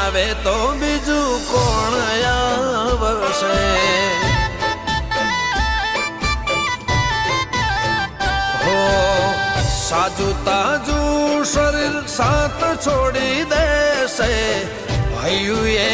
આવે તો બીજું કોણ આવશે હો સાજુ તાજુ શરીર સાથ છોડી દેશે ભાઈયું એ